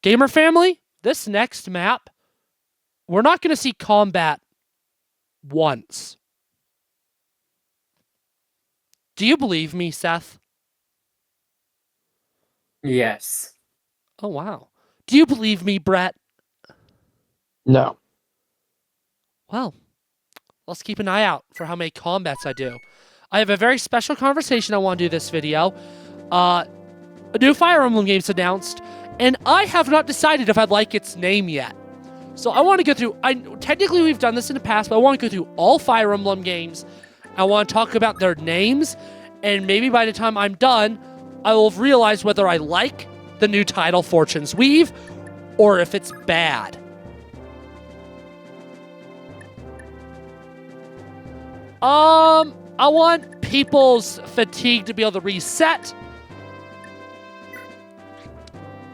Gamer family, this next map, we're not going to see combat once. Do you believe me, Seth? Yes. Oh, wow. Do you believe me, Brett? No. Well, let's keep an eye out for how many combats I do. I have a very special conversation I want to do this video. A new Fire Emblem game's announced, and I have not decided if I'd like its name yet. So I want to go through, technically we've done this in the past, but I want to go through all Fire Emblem games. I want to talk about their names, and maybe by the time I'm done, I will have realized whether I like the new title, Fortune's Weave, or if it's bad. I want people's fatigue to be able to reset,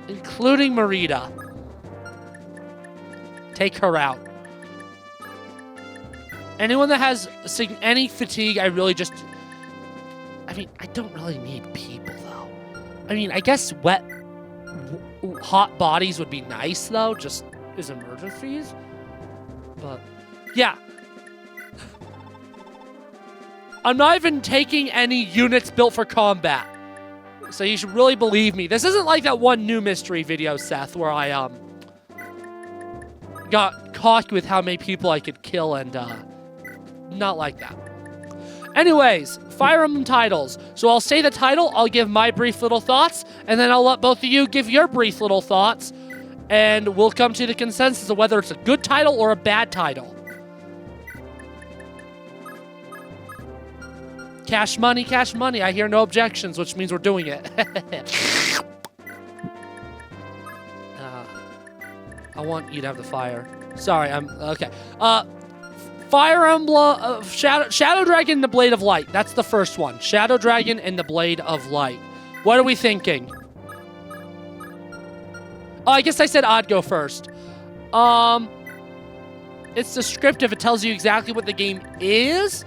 including Marita. Take her out. Anyone that has any fatigue, I really just... I mean, I don't really need people, though. I mean, I guess hot bodies would be nice, though, just as emergencies. But, yeah. I'm not even taking any units built for combat. So you should really believe me. This isn't like that one new mystery video, Seth, where I, got caught with how many people I could kill and, not like that. Anyways, Fire Emblem titles. So I'll say the title, I'll give my brief little thoughts, and then I'll let both of you give your brief little thoughts, and we'll come to the consensus of whether it's a good title or a bad title. Cash money, cash money. I hear no objections, which means we're doing it. I want you to have the fire. Sorry, I'm... Okay. Fire Emblem... Shadow Dragon and the Blade of Light. That's the first one. Shadow Dragon and the Blade of Light. What are we thinking? Oh, I guess I said I'd go first. It's descriptive. It tells you exactly what the game is.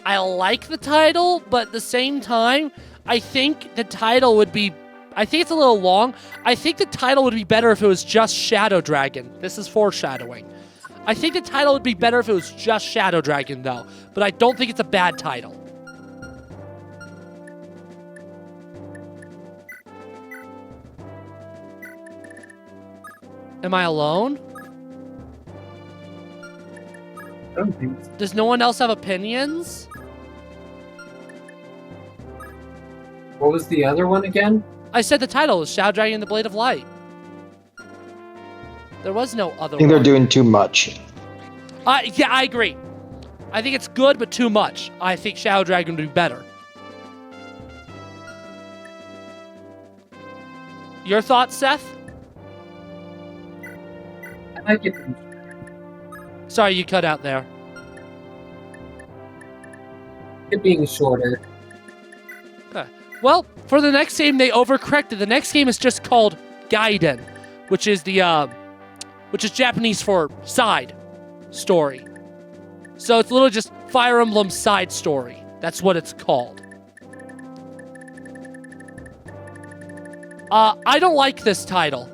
I like the title, but at the same time, I think the title would be... I think it's a little long. I think the title would be better if it was just Shadow Dragon. This is foreshadowing. I think the title would be better if it was just Shadow Dragon, though. But I don't think it's a bad title. Am I alone? I don't think so. Does no one else have opinions? What was the other one again? I said the title was Shadow Dragon and the Blade of Light. There was no other I think one. they're doing too much. Yeah, I agree. I think it's good, but too much. I think Shadow Dragon would be better. Your thoughts, Seth? I like it. Sorry, you cut out there. It being shorter. Okay. Well, for the next game, they overcorrected. The next game is just called Gaiden, which is Japanese for side story. So it's literally just Fire Emblem side story. That's what it's called. I don't like this title.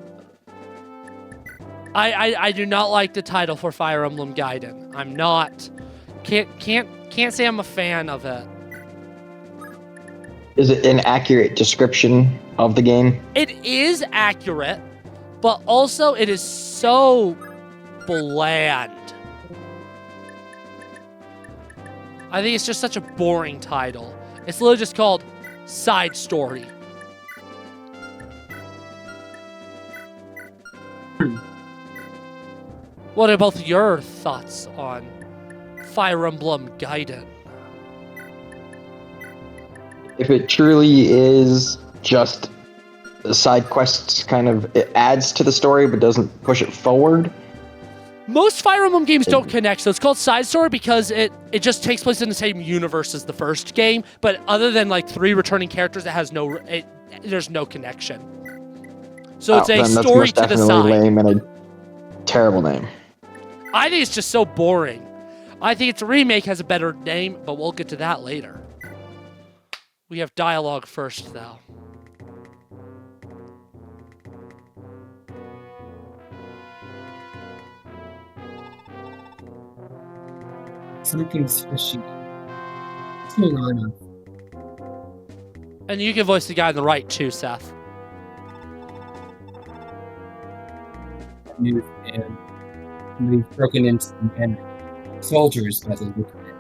I do not like the title for Fire Emblem Gaiden. I'm not. Can't say I'm a fan of it. Is it an accurate description of the game? It is accurate, but also it is so bland. I think it's just such a boring title. It's literally just called Side Story. What are both your thoughts on Fire Emblem Gaiden? If it truly is just the side quests, kind of, it adds to the story but doesn't push it forward. Most Fire Emblem games don't connect, so it's called Side Story because it just takes place in the same universe as the first game, but other than like 3 returning characters, it has there's no connection. So it's a story to the side. Lame and a terrible name. I think it's just so boring. I think its remake has a better name, but we'll get to that later. We have dialogue first, though. Something's fishy. What's going on? And you can voice the guy on the right too, Seth. News and somebody's broken into the manor. Soldiers, by the look of it.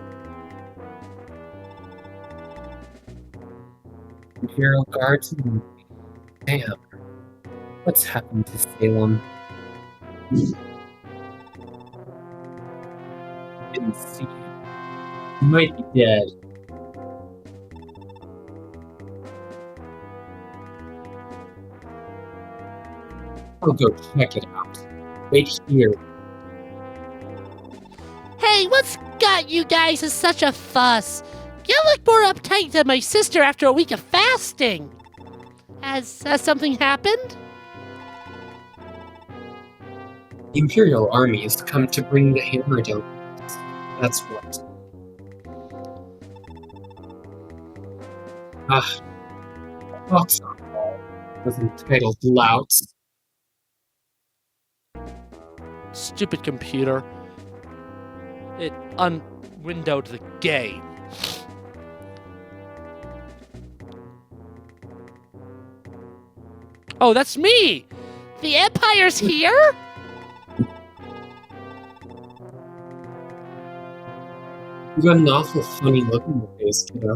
Imperial guards? Damn. What's happened to Salem? Didn't see him. He might be dead. I'll go check it out. Wait here. Hey, what's got you guys in such a fuss? You look more uptight than my sister after a week of fasting. Has something happened? The Imperial army has come to bring the hammer down. That's what. Fox on Wall was entitled Louts. Stupid computer. It unwindowed the game. Oh, that's me! The Empire's here? You got an awful funny look in your face, kiddo.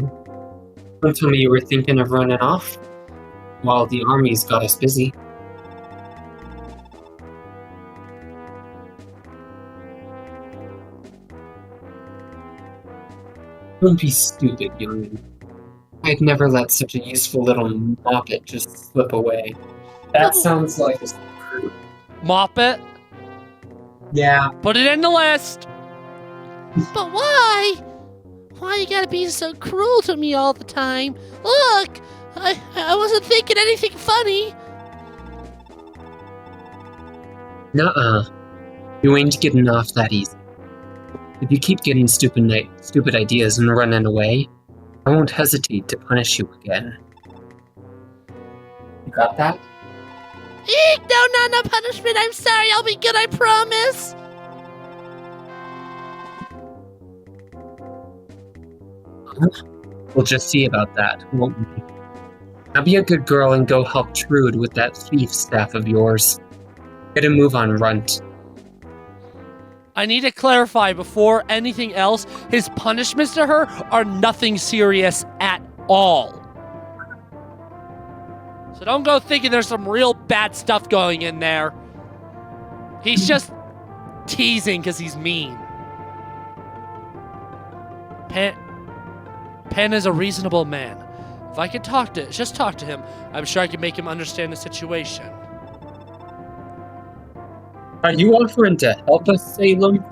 Don't tell me you were thinking of running off? While the army's got us busy. Don't be stupid, youngin'. I'd never let such a useful little moppet just slip away. That sounds like a Mop it. Yeah. Put it in the list. But why? Why you gotta be so cruel to me all the time? Look! I wasn't thinking anything funny. Nuh-uh. You ain't getting off that easy. If you keep getting stupid ideas and running away, I won't hesitate to punish you again. You got that? Eek! No punishment. I'm sorry. I'll be good. I promise. We'll just see about that, won't we? Now be a good girl and go help Trude with that thief staff of yours. Get a move on, Runt. I need to clarify before anything else, his punishments to her are nothing serious at all. So don't go thinking there's some real bad stuff going in there. He's just teasing because he's mean. Pen is a reasonable man. If I could just talk to him, I'm sure I could make him understand the situation. Are you offering to help us, Salem?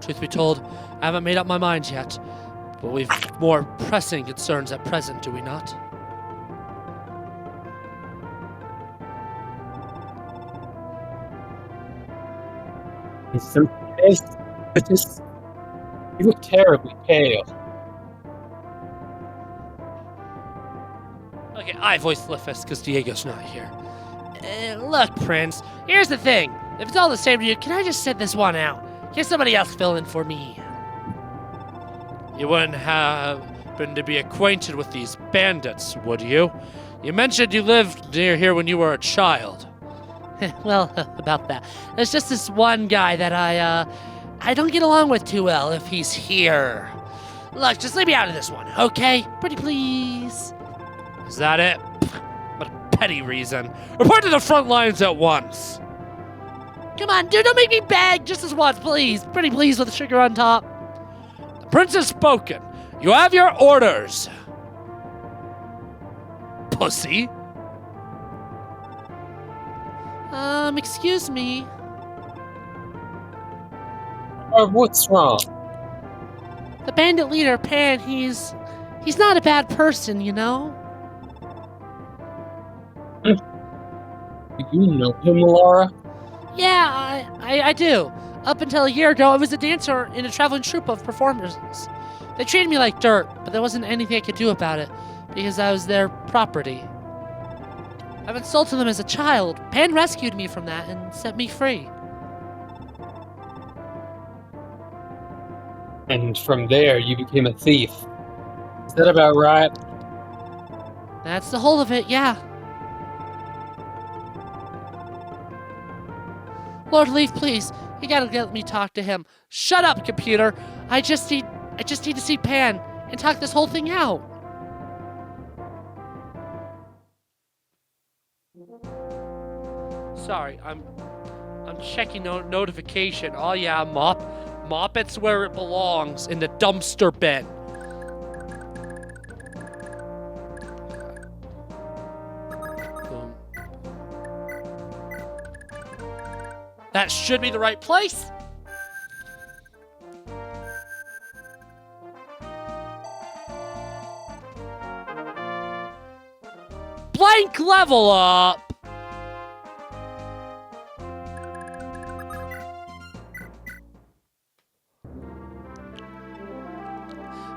Truth be told, I haven't made up my mind yet, but we've more pressing concerns at present, do we not? You look terribly pale. Okay, I voice Liffus because Diego's not here. Look, Prince, here's the thing. If it's all the same to you, can I just sit this one out? Can somebody else fill in for me? You wouldn't happen to be acquainted with these bandits, would you? You mentioned you lived near here when you were a child. Well, about that. There's just this one guy that I don't get along with too well if he's here. Look, just leave me out of this one, okay? Pretty please. Is that it? What a petty reason. Report to the front lines at once. Come on, dude, don't make me beg. Just this once, please. Pretty please with the sugar on top. The prince has spoken. You have your orders. Pussy. Excuse me. What's wrong? The bandit leader, Pan, he's not a bad person, you know? Do you know him, Laura? Yeah, I do. Up until a year ago, I was a dancer in a traveling troupe of performers. They treated me like dirt, but there wasn't anything I could do about it, because I was their property. I've been sold to them as a child. Pan rescued me from that and set me free. And from there, you became a thief. Is that about right? That's the whole of it, yeah. Lord Leif, please, you gotta let me talk to him. Shut up, computer. I just need to see Pan and talk this whole thing out. Sorry, I'm checking notification. Oh yeah, mop it's where it belongs, in the dumpster bin. Boom. That should be the right place. Blank level up.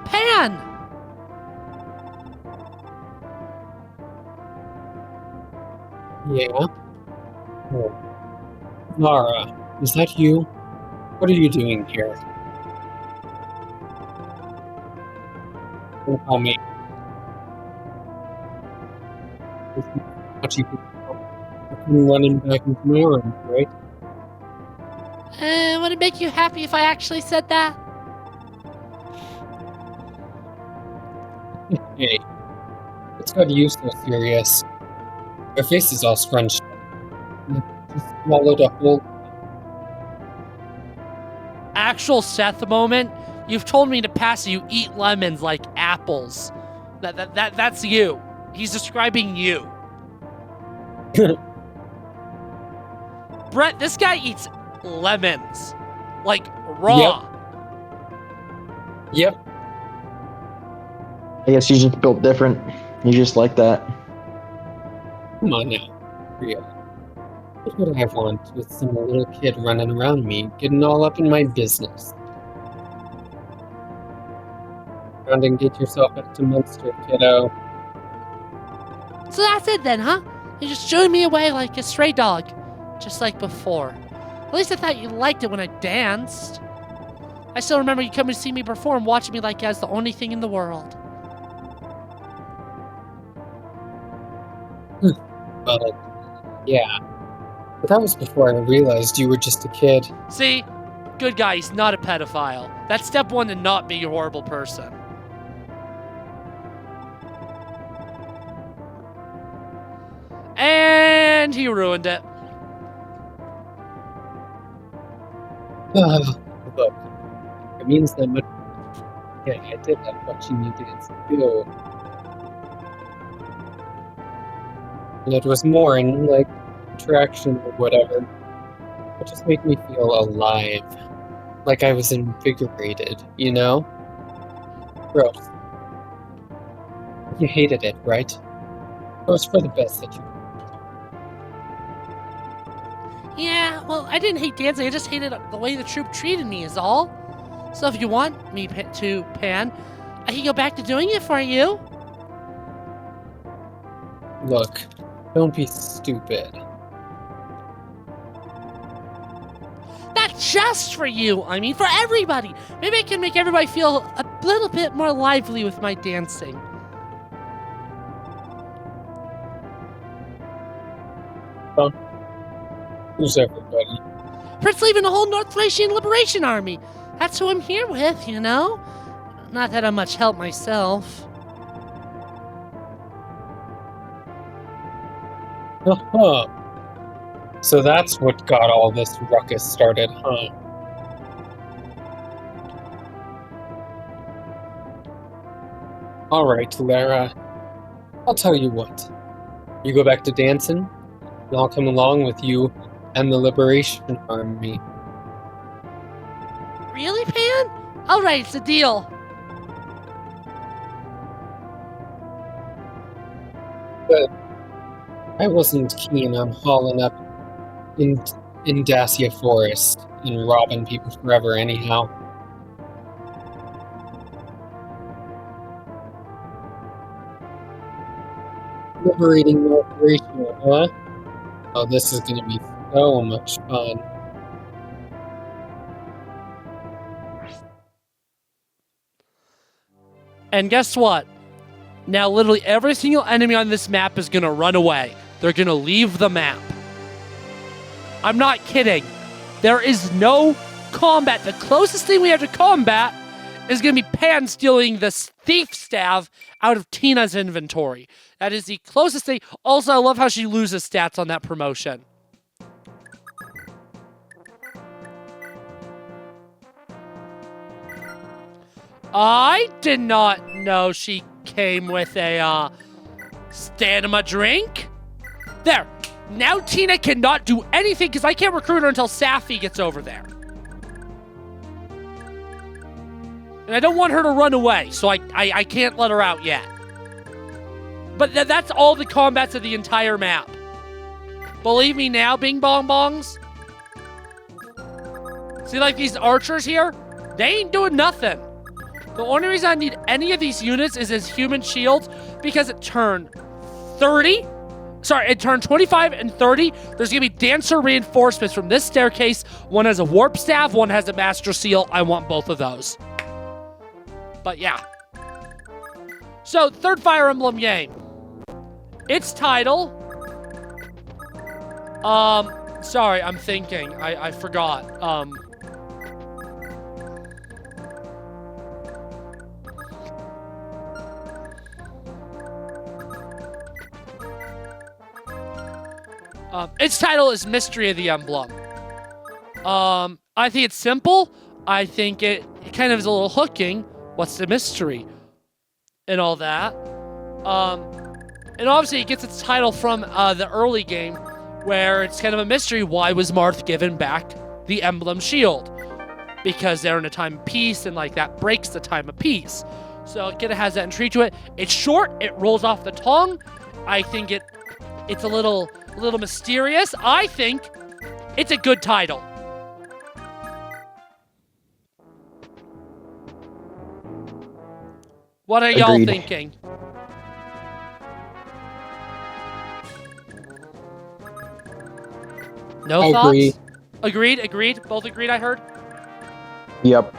Pan! Yeah? Oh. Lara, is that you? What are you doing here? Don't call me. What you come running back into my arms, right? Would it make you happy if I actually said that? Hey, what's got you so serious? Your face is all scrunched. You just swallowed a whole. Actual Seth moment? You've told me to pass you eat lemons like apples. That's you. He's describing you. Brett, this guy eats lemons. Like raw. Yep. I guess you just built different. You just like that. Come on now. Real. What would I want with some little kid running around me, getting all up in my business? Round and get yourself up to Munster, kiddo. So that's it then, huh? You just shooed me away like a stray dog. Just like before. At least I thought you liked it when I danced. I still remember you coming to see me perform, watching me like I was the only thing in the world. Yeah. But that was before I realized you were just a kid. See? Good guy, he's not a pedophile. That's step one to not be a horrible person. And he ruined it. Look, it means that much. Yeah, I did like watching you dance too. And it was more in, like, attraction or whatever. It just made me feel alive. Like I was invigorated, you know? Gross. You hated it, right? It was for the best that you. Yeah, well, I didn't hate dancing, I just hated the way the troupe treated me is all. So if you want me to, Pan, I can go back to doing it for you. Look, don't be stupid. Not just for you, I mean for everybody. Maybe I can make everybody feel a little bit more lively with my dancing. Who's everybody? Prince Leif and the whole North Thracian Liberation Army. That's who I'm here with, you know? Not that I'm much help myself. Uh-huh. So that's what got all this ruckus started, huh? Alright, Lara. I'll tell you what. You go back to dancing, and I'll come along with you and the Liberation Army. Really, Pan? Alright, it's a deal. But I wasn't keen on hauling up in Dacia Forest and robbing people forever anyhow. Liberating North Thracia, huh? Oh, this is gonna be so much fun. And guess what? Now literally every single enemy on this map is going to run away. They're going to leave the map. I'm not kidding. There is no combat. The closest thing we have to combat is going to be Pan stealing this thief staff out of Tina's inventory. That is the closest thing. Also, I love how she loses stats on that promotion. I did not know she came with a stamina drink. There. Now Tina cannot do anything because I can't recruit her until Safi gets over there. And I don't want her to run away, so I can't let her out yet. But that's all the combats of the entire map. Believe me now, Bing Bong Bongs. See, like these archers here? They ain't doing nothing. The only reason I need any of these units is as human shields because it turned 30. Sorry, it turned 25 and 30. There's going to be dancer reinforcements from this staircase. One has a warp staff, one has a master seal. I want both of those. But yeah. So, third Fire Emblem game. Its title. Sorry, I'm thinking. I forgot. Its title is Mystery of the Emblem. I think it's simple. I think it kind of is a little hooking. What's the mystery? And all that. And obviously it gets its title from the early game, where it's kind of a mystery. Why was Marth given back the emblem shield? Because they're in a time of peace, and like that breaks the time of peace. So it kind of has that intrigue to it. It's short. It rolls off the tongue. I think it's a little mysterious. I think it's a good title. What are y'all thinking? No thoughts? Agreed. Both agreed, I heard? Yep.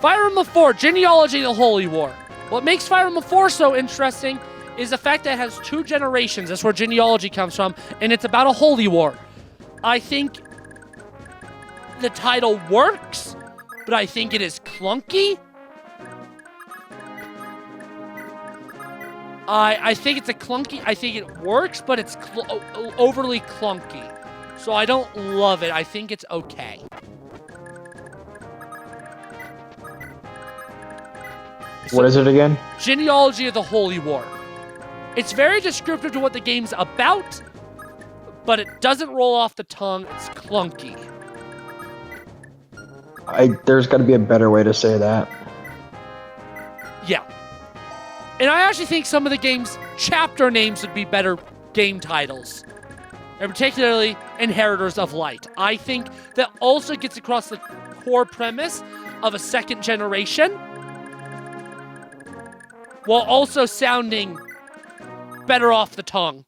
Fire Emblem 4, Genealogy of the Holy War. What makes Fire Emblem 4 so interesting is the fact that it has 2 generations. That's where genealogy comes from, and it's about a holy war. I think the title works, but I think it is clunky. I think it's I think it works, but it's overly clunky. So I don't love it. I think it's okay. What is it again? Genealogy of the Holy War. It's very descriptive to what the game's about, but it doesn't roll off the tongue. It's clunky. There's got to be a better way to say that. Yeah. And I actually think some of the game's chapter names would be better game titles. And particularly Inheritors of Light. I think that also gets across the core premise of a second generation, while also sounding better off the tongue.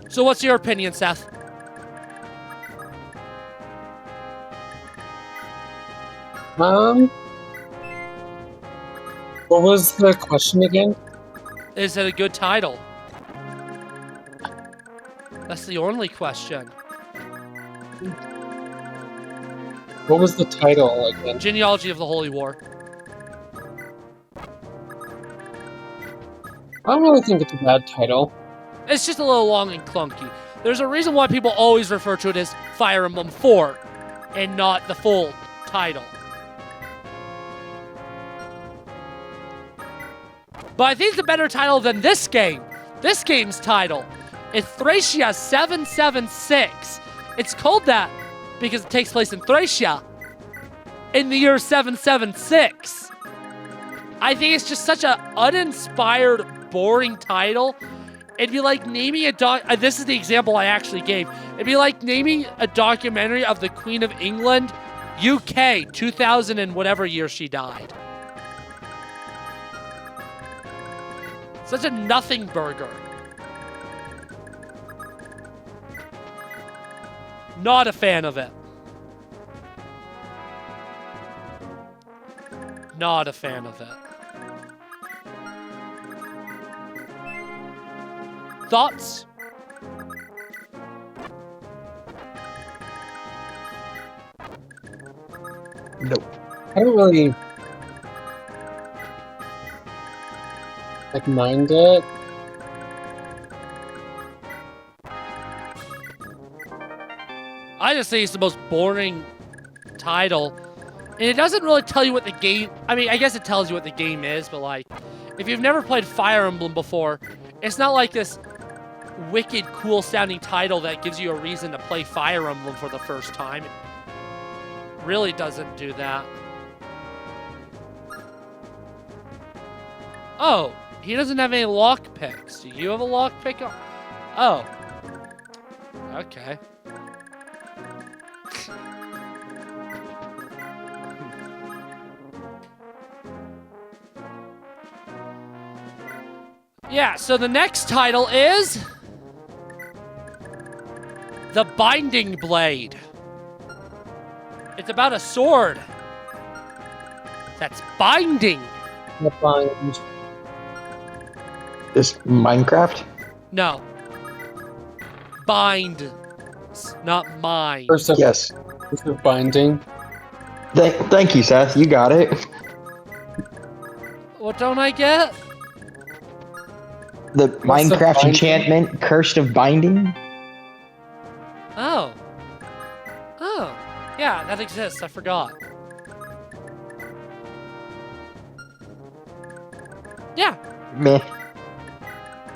So what's your opinion, Seth? What was the question again? Is it a good title? That's the only question. What was the title again? Genealogy of the Holy War. I don't really think it's a bad title. It's just a little long and clunky. There's a reason why people always refer to it as Fire Emblem 4 and not the full title. But I think it's a better title than this game. This game's title is Thracia 776. It's called that because it takes place in Thracia in the year 776. I think it's just such an uninspired, boring title. It'd be like naming a this is the example I actually gave. It'd be like naming a documentary of the Queen of England, UK, 2000 and whatever year she died. Such a nothing burger. Not a fan of it. Not a fan of it. Thoughts? Nope. I don't really mind it. I just think it's the most boring title. And it doesn't really tell you what the game... I mean, I guess it tells you what the game is, but like, if you've never played Fire Emblem before, it's not like this wicked cool sounding title that gives you a reason to play Fire Emblem for the first time. It really doesn't do that. Oh, he doesn't have any lockpicks. Do you have a lockpick? Oh. Okay. Yeah, so the next title is... The Binding Blade. It's about a sword that's binding. The bind. Is Minecraft? No. Bind. Not mine. First of Yes. binding. Thank you, Seth. You got it. What don't I get? The What's the Minecraft binding? enchantment, Cursed of Binding. Oh. Oh. Yeah, that exists. I forgot. Yeah. Meh.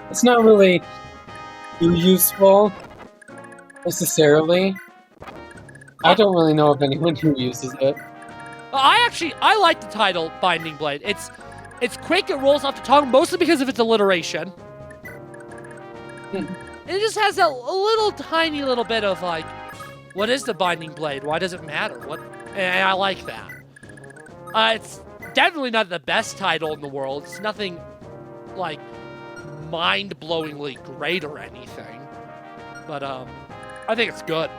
It's not really too useful necessarily. I don't really know of anyone who uses it. I like the title Binding Blade. It's quick, it rolls off the tongue, mostly because of its alliteration. It just has a little tiny little bit of like, what is the Binding Blade? Why does it matter? And I like that. It's definitely not the best title in the world. It's nothing like mind-blowingly great or anything. But I think it's good.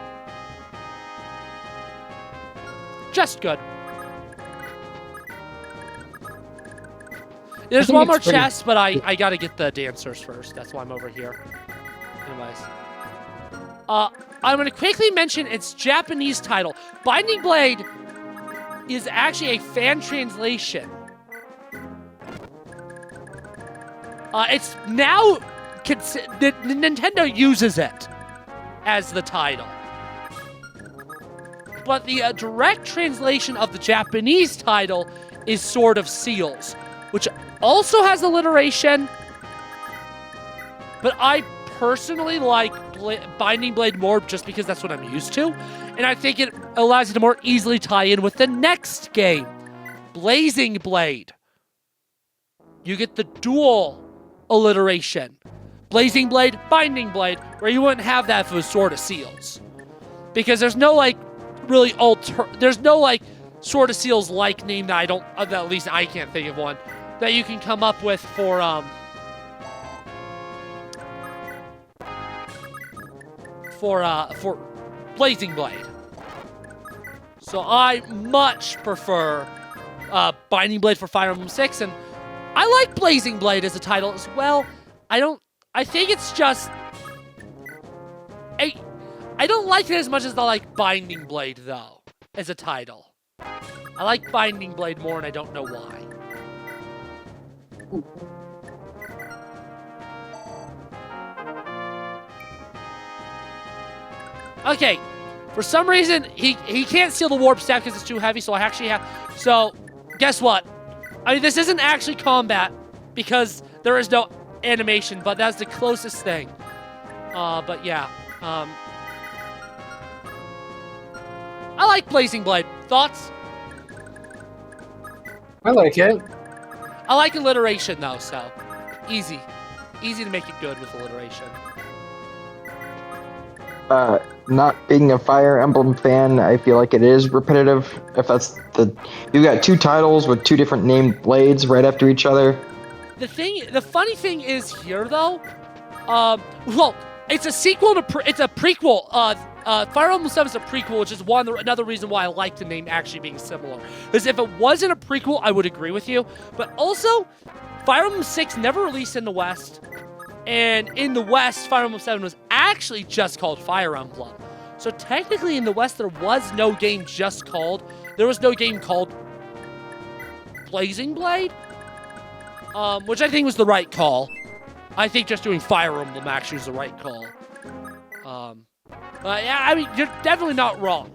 Just good. There's think one more it's pretty- chest, but I gotta get the dancers first. That's why I'm over here. Anyways. I'm gonna quickly mention its Japanese title. Binding Blade is actually a fan translation. It's now... Nintendo uses it as the title. But the direct translation of the Japanese title is Sword of Seals, which also has alliteration. But I personally like Binding Blade more just because that's what I'm used to. And I think it allows you to more easily tie in with the next game, Blazing Blade. You get the dual alliteration. Blazing Blade, Binding Blade, where you wouldn't have that if it was Sword of Seals. Because there's no, like, really there's no, like, Sword of Seals like name that at least I can't think of one, that you can come up with for Blazing Blade. So I much prefer Binding Blade for Fire Emblem 6, and I like Blazing Blade as a title as well. I think it's just... I don't like it as much as I like Binding Blade, though, as a title. I like Binding Blade more, and I don't know why. Okay, for some reason, he can't seal the warp staff because it's too heavy, so I actually have... So, guess what? I mean, this isn't actually combat, because there is no animation, but that's the closest thing. But yeah, I like Blazing Blade. Thoughts? I like it. I like alliteration, though, so easy. Easy to make it good with alliteration. Not being a Fire Emblem fan, I feel like it is repetitive. If that's you got two titles with two different named blades right after each other. The funny thing is here, though, well, It's a sequel to. It's a prequel. Fire Emblem 7 is a prequel, which is another reason why I like the name actually being similar. Because if it wasn't a prequel, I would agree with you. But also, Fire Emblem 6 never released in the West, and in the West, Fire Emblem 7 was actually just called Fire Emblem. So technically, in the West, there was no game just called. There was no game called Blazing Blade, which I think was the right call. I think just doing Fire Emblem actually was the right call. Yeah, I mean, you're definitely not wrong.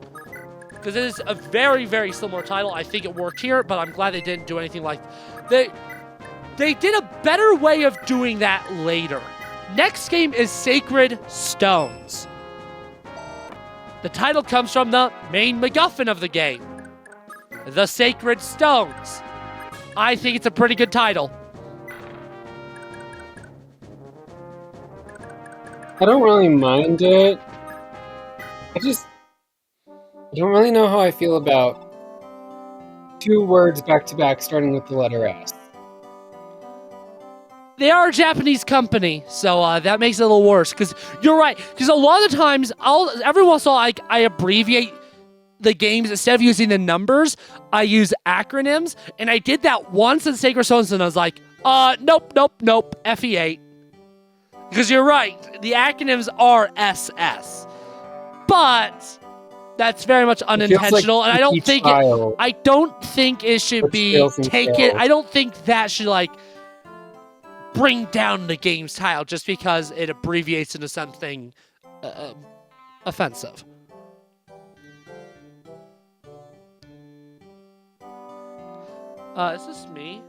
Because it is a very, very similar title. I think it worked here, but I'm glad they didn't do anything like... They did a better way of doing that later. Next game is Sacred Stones. The title comes from the main MacGuffin of the game. The Sacred Stones. I think it's a pretty good title. I don't really mind it. I don't really know how I feel about 2 words back to back starting with the letter S. They are a Japanese company, so that makes it a little worse. Because you're right. Because a lot of the times, every once in a while, I abbreviate the games. Instead of using the numbers, I use acronyms. And I did that once in Sacred Stones, and I was like, nope, FE8. Because you're right, the acronyms are SS. But that's very much unintentional, and I don't think it should be taken. I don't think that should bring down the game's title just because it abbreviates into something offensive. Is this me?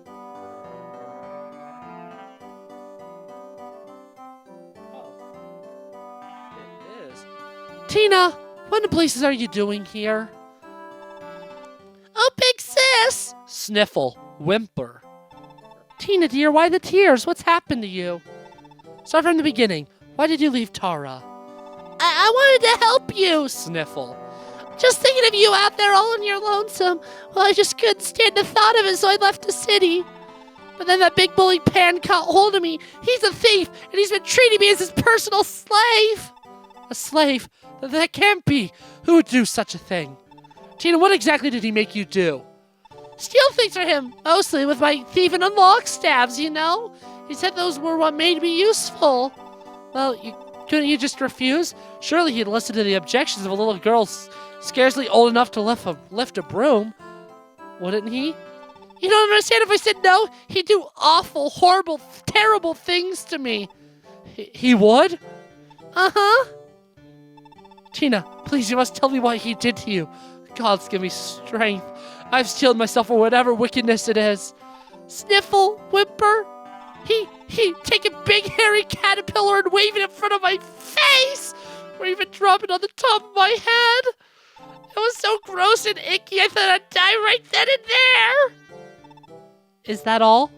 Tina, what in the places are you doing here? Oh, big sis! Sniffle, whimper. Tina, dear, why the tears? What's happened to you? Start from the beginning. Why did you leave Tara? I wanted to help you, Sniffle. Just thinking of you out there all on your lonesome. Well, I just couldn't stand the thought of it, so I left the city. But then that big bully Pan caught hold of me. He's a thief, and he's been treating me as his personal slave. A slave? That can't be. Who would do such a thing? Tina, what exactly did he make you do? Steal things for him, mostly with my thieving and lock stabs, you know? He said those were what made me useful. Well, couldn't you just refuse? Surely he'd listen to the objections of a little girl scarcely old enough to lift a broom. Wouldn't he? You don't understand. If I said no, he'd do awful, horrible, terrible things to me. He would? Uh-huh. Tina, please, you must tell me what he did to you. Gods, give me strength. I've steeled myself for whatever wickedness it is. Sniffle, whimper. He take a big hairy caterpillar and wave it in front of my face, or even drop it on the top of my head. It was so gross and icky, I thought I'd die right then and there. Is that all?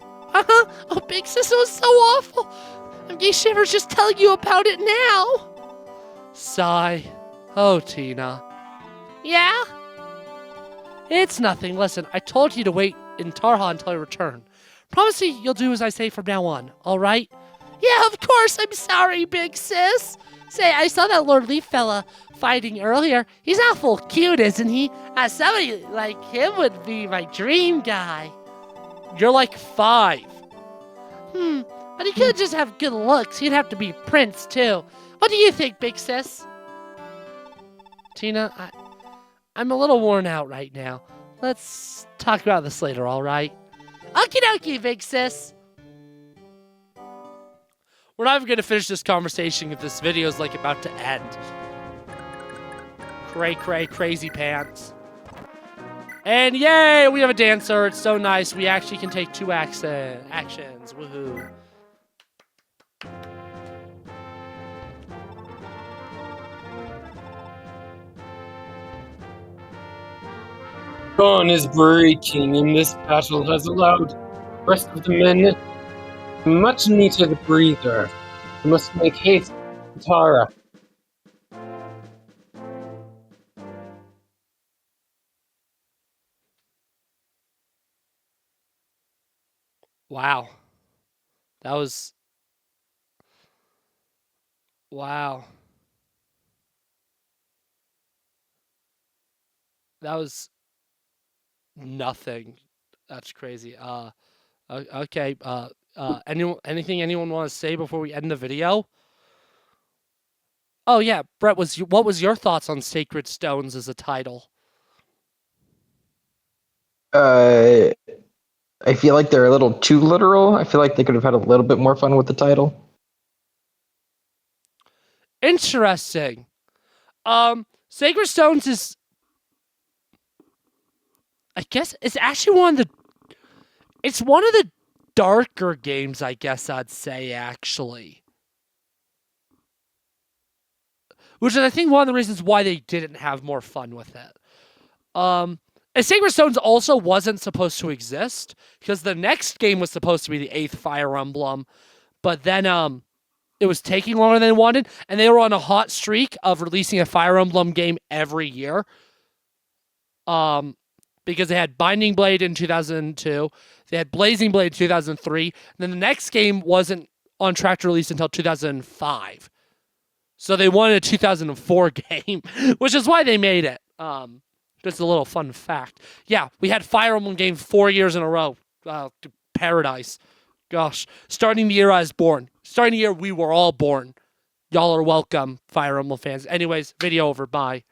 Uh-huh. Oh, big sis, it was so awful. I'm getting shivers just telling you about it now. Sigh. Oh, Tina. Yeah? It's nothing. Listen, I told you to wait in Tarha until I return. Promise me you'll do as I say from now on, all right? Yeah, of course. I'm sorry, big sis. Say, I saw that Lord Leif fella fighting earlier. He's awful cute, isn't he? Somebody like him would be my dream guy. You're like 5. But he could just have good looks. He'd have to be Prince, too. What do you think, big sis? Tina, I'm a little worn out right now. Let's talk about this later, all right? Okie dokie, big sis. We're not even going to finish this conversation if this video is about to end. Crazy pants. And yay, we have a dancer. It's so nice. We actually can take 2 actions. Woohoo. Dawn is breaking, and this battle has allowed the rest of the men much needed breather. We must make haste to Tara. Wow. That was Wow. That was nothing. That's crazy. Okay. Anything anyone want to say before we end the video? Oh yeah, Brett, what was your thoughts on Sacred Stones as a title? Uh, I feel like they're a little too literal. I feel like they could have had a little bit more fun with the title. Interesting. Sacred Stones is, I guess, it's actually it's one of the darker games, I guess I'd say, actually. Which is, I think, one of the reasons why they didn't have more fun with it. And Sacred Stones also wasn't supposed to exist, because the next game was supposed to be the 8th Fire Emblem, but then it was taking longer than they wanted, and they were on a hot streak of releasing a Fire Emblem game every year. Because they had Binding Blade in 2002, they had Blazing Blade in 2003, and then the next game wasn't on track to release until 2005. So they wanted a 2004 game, which is why they made it. Just a little fun fact. Yeah, we had Fire Emblem games 4 years in a row. Paradise. Gosh. Starting the year I was born. Starting the year we were all born. Y'all are welcome, Fire Emblem fans. Anyways, video over. Bye.